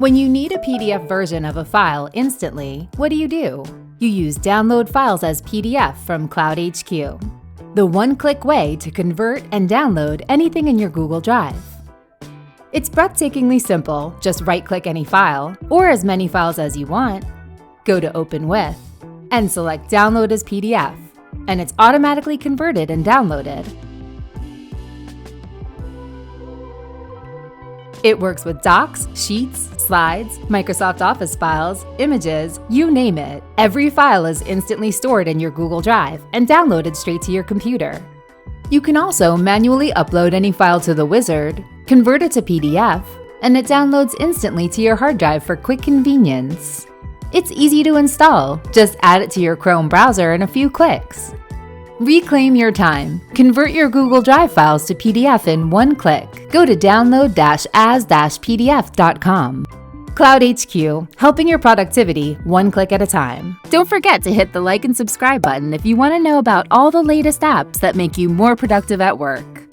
When you need a PDF version of a file instantly, what do? You use Download Files as PDF from cloudHQ, the one-click way to convert and download anything in your Google Drive. It's breathtakingly simple. Just right-click any file, or as many files as you want, go to Open With, and select Download as PDF, and it's automatically converted and downloaded. It works with docs, sheets, slides, Microsoft Office files, images, you name it. Every file is instantly stored in your Google Drive and downloaded straight to your computer. You can also manually upload any file to the wizard, convert it to PDF, and it downloads instantly to your hard drive for quick convenience. It's easy to install. Just add it to your Chrome browser in a few clicks. Reclaim your time. Convert your Google Drive files to PDF in one click. Go to download-as-pdf.com. cloudHQ, helping your productivity one click at a time. Don't forget to hit the like and subscribe button if you want to know about all the latest apps that make you more productive at work.